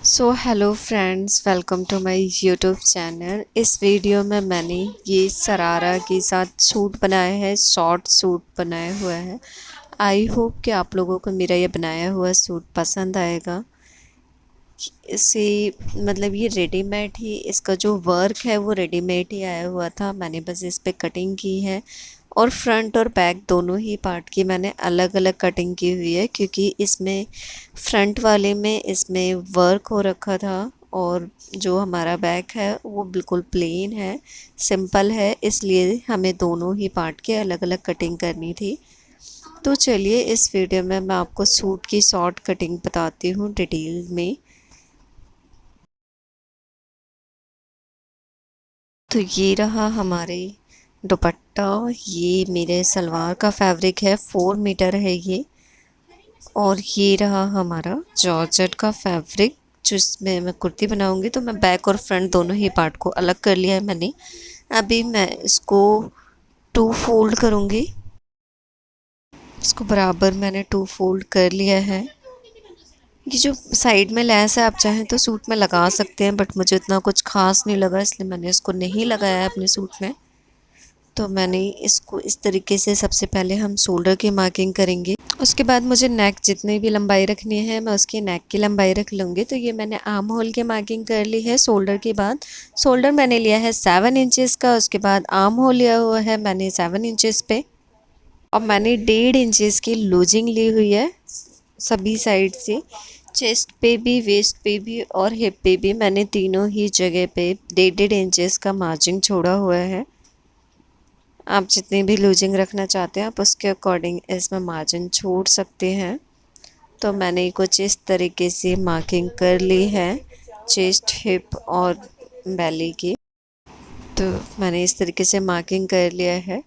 So hello friends, welcome to my YouTube channel. इस video में मैंने ये शरारा के साथ सूट बनाया है, शॉर्ट सूट बनाया हुआ है। आई होप कि आप लोगों को मेरा ये बनाया हुआ सूट पसंद आएगा। इसे मतलब ये रेडीमेड ही, इसका जो वर्क है वो रेडीमेड ही आया हुआ था। मैंने बस इस पे कटिंग की है और फ्रंट और बैक दोनों ही पार्ट की मैंने अलग अलग कटिंग की हुई है, क्योंकि इसमें फ्रंट वाले में इसमें वर्क हो रखा था और जो हमारा बैक है वो बिल्कुल प्लेन है, सिंपल है, इसलिए हमें दोनों ही पार्ट के अलग अलग कटिंग करनी थी। तो चलिए इस वीडियो में मैं आपको सूट की शॉर्ट कटिंग बताती हूँ डिटेल में। तो ये रहा हमारे दुपट्टा। ये मेरे सलवार का फैब्रिक है, 4 मीटर है ये। और ये रहा हमारा जॉर्जेट का फैब्रिक, जिसमें मैं कुर्ती बनाऊंगी। तो मैं बैक और फ्रंट दोनों ही पार्ट को अलग कर लिया है मैंने। अभी मैं इसको 2 फोल्ड करूंगी। इसको बराबर मैंने 2 फोल्ड कर लिया है। ये जो साइड में लेस है, आप चाहें तो सूट में लगा सकते हैं, बट मुझे इतना कुछ खास नहीं लगा, इसलिए मैंने इसको नहीं लगाया है अपने सूट में। तो मैंने इसको इस तरीके से, सबसे पहले हम शोल्डर की मार्किंग करेंगे। उसके बाद मुझे नेक जितनी भी लंबाई रखनी है मैं उसकी नेक की लंबाई रख लूँगी। तो ये मैंने आर्म होल की मार्किंग कर ली है शोल्डर के बाद। शोल्डर मैंने लिया है 7 इंचेस का। उसके बाद आर्म होल लिया हुआ है मैंने 7 इंचेस पे। और मैंने 1.5 इंचेस की लूजिंग ली हुई है सभी साइड से। चेस्ट पे भी, वेस्ट पे भी और हिप पे भी मैंने तीनों ही जगह पे 1.5 इंचेस का मार्जिन छोड़ा हुआ है। आप जितनी भी लूजिंग रखना चाहते हैं आप उसके अकॉर्डिंग इसमें मार्जिन छोड़ सकते हैं। तो मैंने कुछ इस तरीके से मार्किंग कर ली है चेस्ट, हिप और बेली की। तो मैंने इस तरीके से मार्किंग कर लिया है।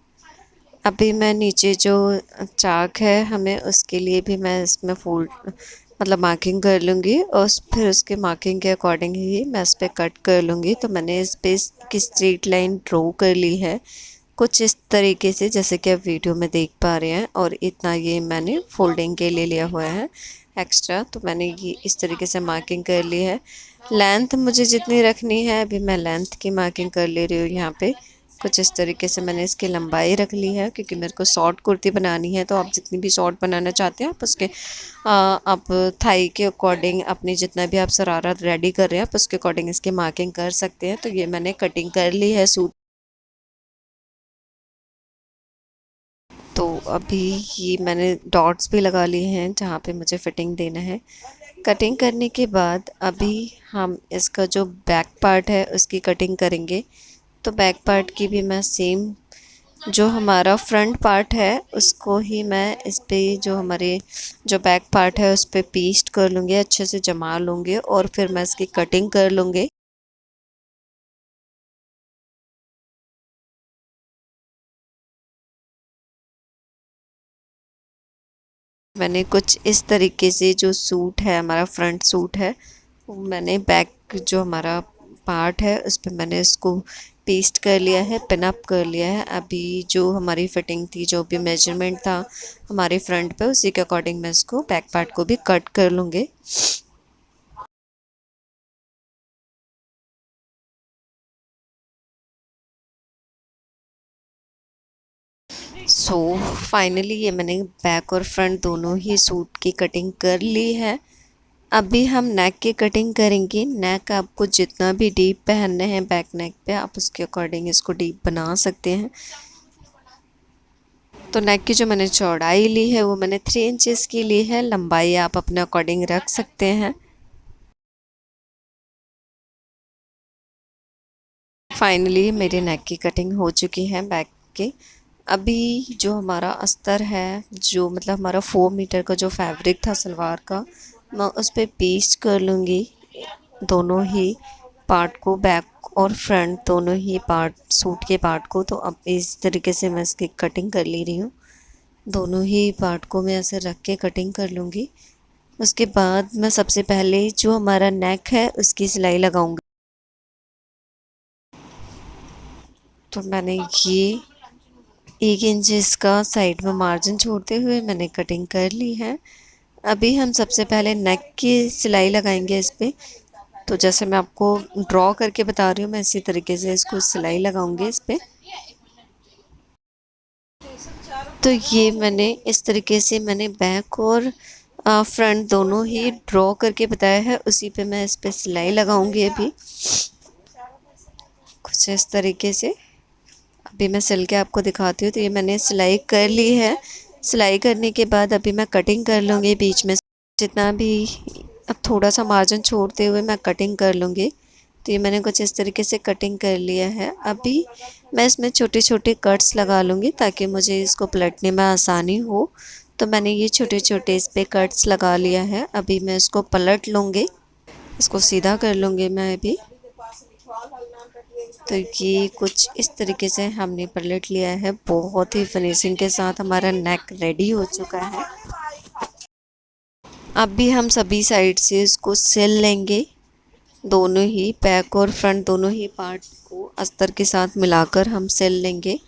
अभी मैं नीचे जो चाक है हमें, उसके लिए भी मैं इसमें फोल्ड मतलब मार्किंग कर लूँगी और फिर उसके मार्किंग के अकॉर्डिंग ही मैं इस पर कट कर लूँगी। तो मैंने इस पर की स्ट्रेट लाइन ड्रॉ कर ली है कुछ इस तरीके से, जैसे कि आप वीडियो में देख पा रहे हैं। और इतना ये मैंने फोल्डिंग के लिए लिया हुआ है एक्स्ट्रा। तो मैंने ये इस तरीके से मार्किंग कर ली है। लेंथ मुझे जितनी रखनी है अभी मैं लेंथ की मार्किंग कर ले रही हूँ यहाँ पे। कुछ इस तरीके से मैंने इसकी लंबाई रख ली है, क्योंकि मेरे को शॉर्ट कुर्ती बनानी है। तो आप जितनी भी शॉर्ट बनाना चाहते हैं आप उसके आप थाई के अकॉर्डिंग, अपनी जितना भी आप शरारा रेडी कर रहे हैं आप उसके अकॉर्डिंग इसकी मार्किंग कर सकते हैं। तो ये मैंने कटिंग कर ली है सूट। तो अभी ये मैंने डॉट्स भी लगा लिए हैं जहाँ पे मुझे फिटिंग देना है। कटिंग करने के बाद अभी हम इसका जो बैक पार्ट है उसकी कटिंग करेंगे। तो बैक पार्ट की भी मैं सेम, जो हमारा फ्रंट पार्ट है उसको ही मैं इस पे, जो हमारे जो बैक पार्ट है उस पे पेस्ट कर लूँगी, अच्छे से जमा लूँगी और फिर मैं इसकी कटिंग कर लूँगी। मैंने कुछ इस तरीके से, जो सूट है हमारा फ्रंट सूट है, वो मैंने बैक जो हमारा पार्ट है उस पे मैंने इसको पेस्ट कर लिया है, पिन अप कर लिया है। अभी जो हमारी फिटिंग थी, जो भी मेजरमेंट था हमारे फ्रंट पे, उसी के अकॉर्डिंग मैं इसको बैक पार्ट को भी कट कर लूँगी। सो फाइनली ये मैंने बैक और फ्रंट दोनों ही सूट की कटिंग कर ली है। अभी हम नेक की कटिंग करेंगे। नेक आपको जितना भी डीप पहनने हैं बैक नेक पे, आप उसके अकॉर्डिंग इसको डीप बना सकते हैं। तो नेक की जो मैंने चौड़ाई ली है वो मैंने 3 इंचेस की ली है। लंबाई आप अपने अकॉर्डिंग रख सकते हैं। फाइनली मेरी नेक की कटिंग हो चुकी है बैक के। अभी जो हमारा अस्तर है, जो मतलब हमारा 4 मीटर का जो फैब्रिक था सलवार का, मैं उस पर पेस्ट कर लूँगी दोनों ही पार्ट को, बैक और फ्रंट दोनों ही पार्ट, सूट के पार्ट को। तो अब इस तरीके से मैं इसकी कटिंग कर ले रही हूँ। दोनों ही पार्ट को मैं ऐसे रख के कटिंग कर लूँगी। उसके बाद मैं सबसे पहले जो हमारा नेक है उसकी सिलाई लगाऊंगी। तो मैंने ये 1 इंच इसका साइड में मार्जिन छोड़ते हुए मैंने कटिंग कर ली है। अभी हम सबसे पहले नेक की सिलाई लगाएंगे इस पर। तो जैसे मैं आपको ड्रॉ करके बता रही हूँ, मैं इसी तरीके से इसको सिलाई लगाऊंगी इस पे। तो ये मैंने इस तरीके से मैंने बैक और फ्रंट दोनों ही ड्रॉ करके बताया है, उसी पे मैं इस पे सिलाई लगाऊंगी अभी कुछ इस तरीके से। अभी मैं सिल के आपको दिखाती हूँ। तो ये मैंने सिलाई कर ली है। सिलाई करने के बाद अभी मैं कटिंग कर लूँगी बीच में जितना भी, अब थोड़ा सा मार्जिन छोड़ते हुए मैं कटिंग कर लूँगी। तो ये मैंने कुछ इस तरीके से कटिंग कर लिया है। अभी मैं इसमें छोटे छोटे कट्स लगा लूँगी ताकि मुझे इसको पलटने में आसानी हो। तो मैंने ये छोटे छोटे इस पर कट्स लगा लिया है। अभी मैं इसको पलट लूँगी, इसको सीधा कर लूँगी मैं अभी। तो ये कुछ इस तरीके से हमने पलट लिया है। बहुत ही फिनिशिंग के साथ हमारा नेक रेडी हो चुका है। अब भी हम सभी साइड से इसको सिल लेंगे, दोनों ही बैक और फ्रंट दोनों ही पार्ट को अस्तर के साथ मिलाकर हम सिल लेंगे।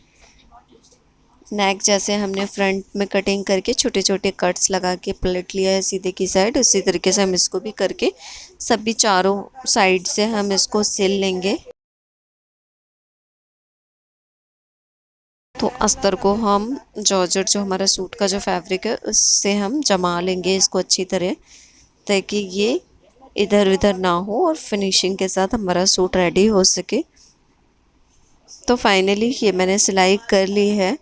नेक जैसे हमने फ्रंट में कटिंग करके छोटे छोटे कट्स लगा के पलट लिया है सीधे की साइड, उसी तरीके से हम इसको भी करके सभी चारों साइड से हम इसको सिल लेंगे। तो अस्तर को हम जॉर्जेट जो हमारा सूट का जो फैब्रिक है उससे हम जमा लेंगे इसको अच्छी तरह, ताकि ये इधर उधर ना हो और फिनिशिंग के साथ हमारा सूट रेडी हो सके। तो फाइनली ये मैंने सिलाई कर ली है।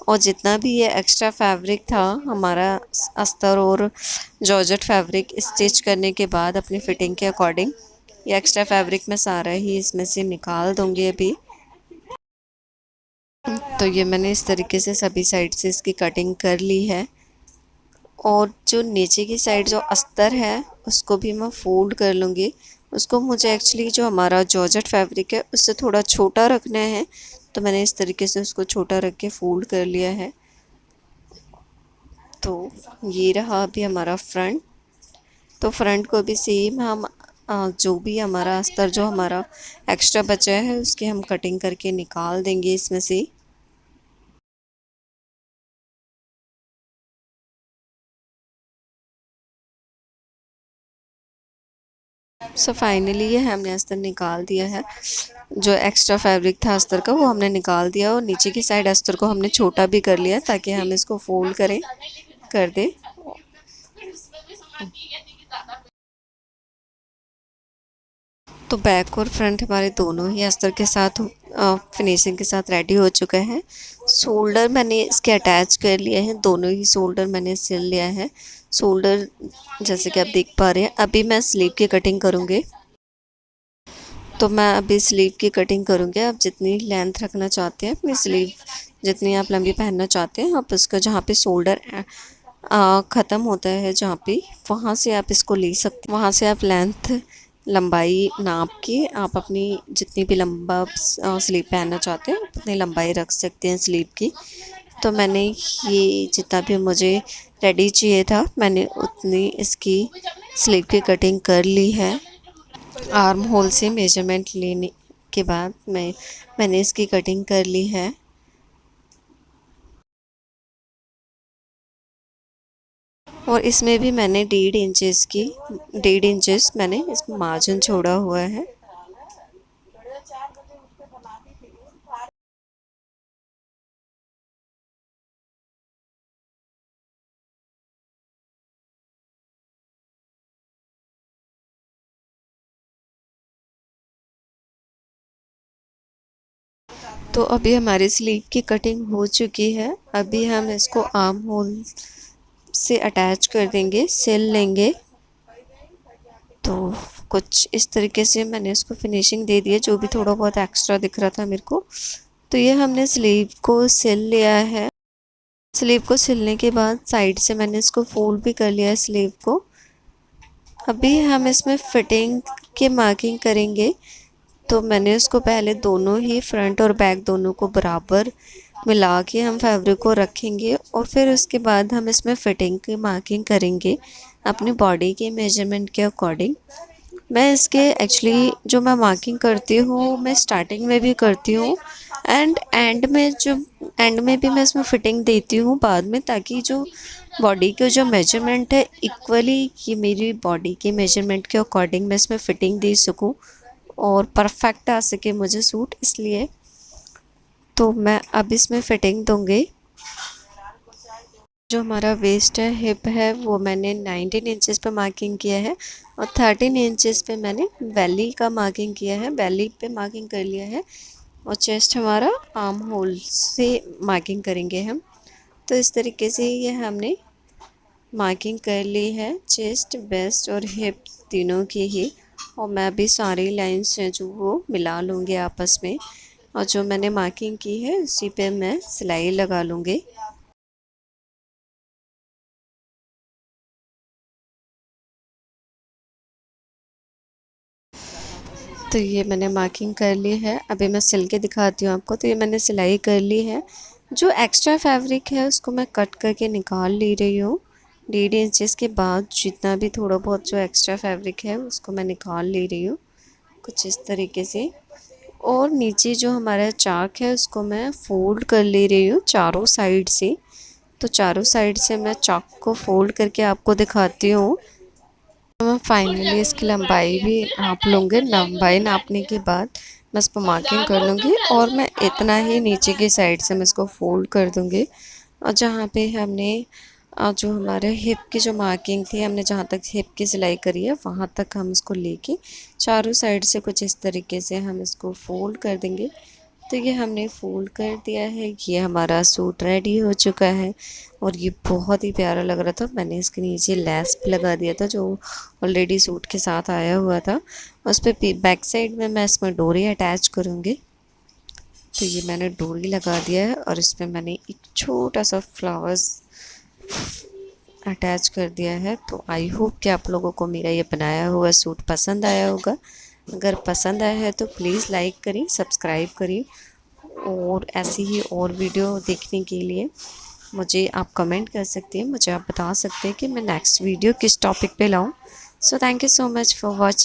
और जितना भी ये एक्स्ट्रा फैब्रिक था हमारा अस्तर और जॉर्जेट फैब्रिक स्टिच करने के बाद अपनी फिटिंग के अकॉर्डिंग, ये एक्स्ट्रा फैब्रिक मैं सारा ही इसमें से निकाल दूँगी अभी। तो ये मैंने इस तरीके से सभी साइड से इसकी कटिंग कर ली है। और जो नीचे की साइड जो अस्तर है उसको भी मैं फोल्ड कर लूँगी। उसको मुझे एक्चुअली जो हमारा जॉर्जेट फैब्रिक है उससे थोड़ा छोटा रखना है, तो मैंने इस तरीके से उसको छोटा रख के फोल्ड कर लिया है। तो ये रहा अभी हमारा फ्रंट। तो फ्रंट को भी सेम हम जो भी हमारा अस्तर जो हमारा एक्स्ट्रा बचा है उसकी हम कटिंग करके निकाल देंगे इसमें से। सो फाइनली ये हमने अस्तर निकाल दिया है। जो एक्स्ट्रा फैब्रिक था अस्तर का वो हमने निकाल दिया, और नीचे की साइड अस्तर को हमने छोटा भी कर लिया ताकि हम इसको फोल्ड करें कर दे। तो बैक और फ्रंट हमारे दोनों ही अस्तर के साथ फिनिशिंग के साथ रेडी हो चुका है। शोल्डर मैंने इसके अटैच कर लिए हैं, दोनों ही शोल्डर मैंने सिल लिया है। शोल्डर जैसे कि आप देख पा रहे हैं। अभी मैं स्लीव की कटिंग करूँगी। तो मैं अभी स्लीव की कटिंग करूँगी। आप जितनी लेंथ रखना चाहते हैं अपनी स्लीव, जितनी आप लंबी पहनना चाहते हैं, आप इसका जहाँ पे शोल्डर ख़त्म होता है जहाँ पे, वहाँ से आप इसको ले सकते हैं। वहाँ से आप लेंथ लंबाई नाप के आप अपनी जितनी भी लंबा स्लीव पहनना चाहते हैं उतनी लंबाई रख सकते हैं स्लीव की। तो मैंने ये जितना भी मुझे रेडी चाहिए था मैंने उतनी इसकी स्लीव की कटिंग कर ली है। आर्म होल से मेजरमेंट लेने के बाद मैंने इसकी कटिंग कर ली है। और इसमें भी मैंने 1.5 इंचेस मैंने इसमें मार्जिन छोड़ा हुआ है। तो अभी हमारी स्लीव की कटिंग हो चुकी है। अभी हम इसको आर्म होल से अटैच कर देंगे, सिल लेंगे। तो कुछ इस तरीके से मैंने इसको फिनिशिंग दे दी है, जो भी थोड़ा बहुत एक्स्ट्रा दिख रहा था मेरे को। तो ये हमने स्लीव को सिल लिया है। स्लीव को सिलने के बाद साइड से मैंने इसको फोल्ड भी कर लिया है स्लीव को। अभी हम इसमें फिटिंग की मार्किंग करेंगे। तो मैंने उसको पहले दोनों ही फ्रंट और बैक दोनों को बराबर मिला के हम फैब्रिक को रखेंगे, और फिर उसके बाद हम इसमें फ़िटिंग की मार्किंग करेंगे अपनी बॉडी के मेजरमेंट के अकॉर्डिंग। मैं इसके एक्चुअली जो मैं मार्किंग करती हूँ मैं स्टार्टिंग में भी करती हूँ एंड एंड में भी मैं इसमें फ़िटिंग देती हूँ बाद में, ताकि जो बॉडी के जो मेजरमेंट है इक्वली कि मेरी बॉडी के मेजरमेंट के अकॉर्डिंग मैं इसमें फ़िटिंग दे सकूँ और परफेक्ट आ सके मुझे सूट, इसलिए तो मैं अब इसमें फ़िटिंग दूँगी। जो हमारा वेस्ट है, हिप है, वो मैंने 19 इंचेस पे मार्किंग किया है और 13 इंचेस पे मैंने बेली का मार्किंग किया है, बेली पे मार्किंग कर लिया है। और चेस्ट हमारा आर्म होल से मार्किंग करेंगे हम। तो इस तरीके से ये हमने मार्किंग कर ली है चेस्ट, वेस्ट और हिप तीनों की ही। और मैं अभी सारी लाइंस हैं जो वो मिला लूँगी आपस में, और जो मैंने मार्किंग की है उसी पे मैं सिलाई लगा लूँगी। तो ये मैंने मार्किंग कर ली है, अभी मैं सिल के दिखाती हूँ आपको। तो ये मैंने सिलाई कर ली है। जो एक्स्ट्रा फैब्रिक है उसको मैं कट करके निकाल ले रही हूँ। 1.5 इंचेस के बाद जितना भी थोड़ा बहुत जो एक्स्ट्रा फैब्रिक है उसको मैं निकाल ले रही हूँ कुछ इस तरीके से। और नीचे जो हमारा चाक है उसको मैं फ़ोल्ड कर ले रही हूँ चारों साइड से। तो चारों साइड से मैं चाक को फ़ोल्ड करके आपको दिखाती हूँ। मैं फाइनली इसकी लंबाई भी नाप लूँगी। लंबाई नापने के बाद मैं इस पर मार्किंग कर लूँगी और मैं इतना ही नीचे की साइड से मैं इसको फ़ोल्ड कर दूँगी। और जहाँ पे हमने जो हमारे हिप की जो मार्किंग थी, हमने जहाँ तक हिप की सिलाई करी है वहाँ तक हम इसको लेके चारों साइड से कुछ इस तरीके से हम इसको फ़ोल्ड कर देंगे। तो ये हमने फ़ोल्ड कर दिया है, ये हमारा सूट रेडी हो चुका है और ये बहुत ही प्यारा लग रहा था। मैंने इसके नीचे लेस भी लगा दिया था जो ऑलरेडी सूट के साथ आया हुआ था। उस पे बैक साइड में मैं इसमें डोरी अटैच करूँगी। तो ये मैंने डोरी लगा दिया है और इस पर मैंने एक छोटा सा फ्लावर्स अटैच कर दिया है। तो आई होप कि आप लोगों को मेरा ये बनाया हुआ सूट पसंद आया होगा। अगर पसंद आया है तो प्लीज़ लाइक करिए, सब्सक्राइब करिए और ऐसी ही और वीडियो देखने के लिए मुझे आप कमेंट कर सकते हैं, मुझे आप बता सकते हैं कि मैं नेक्स्ट वीडियो किस टॉपिक पे लाऊं। So thank you so much for watching.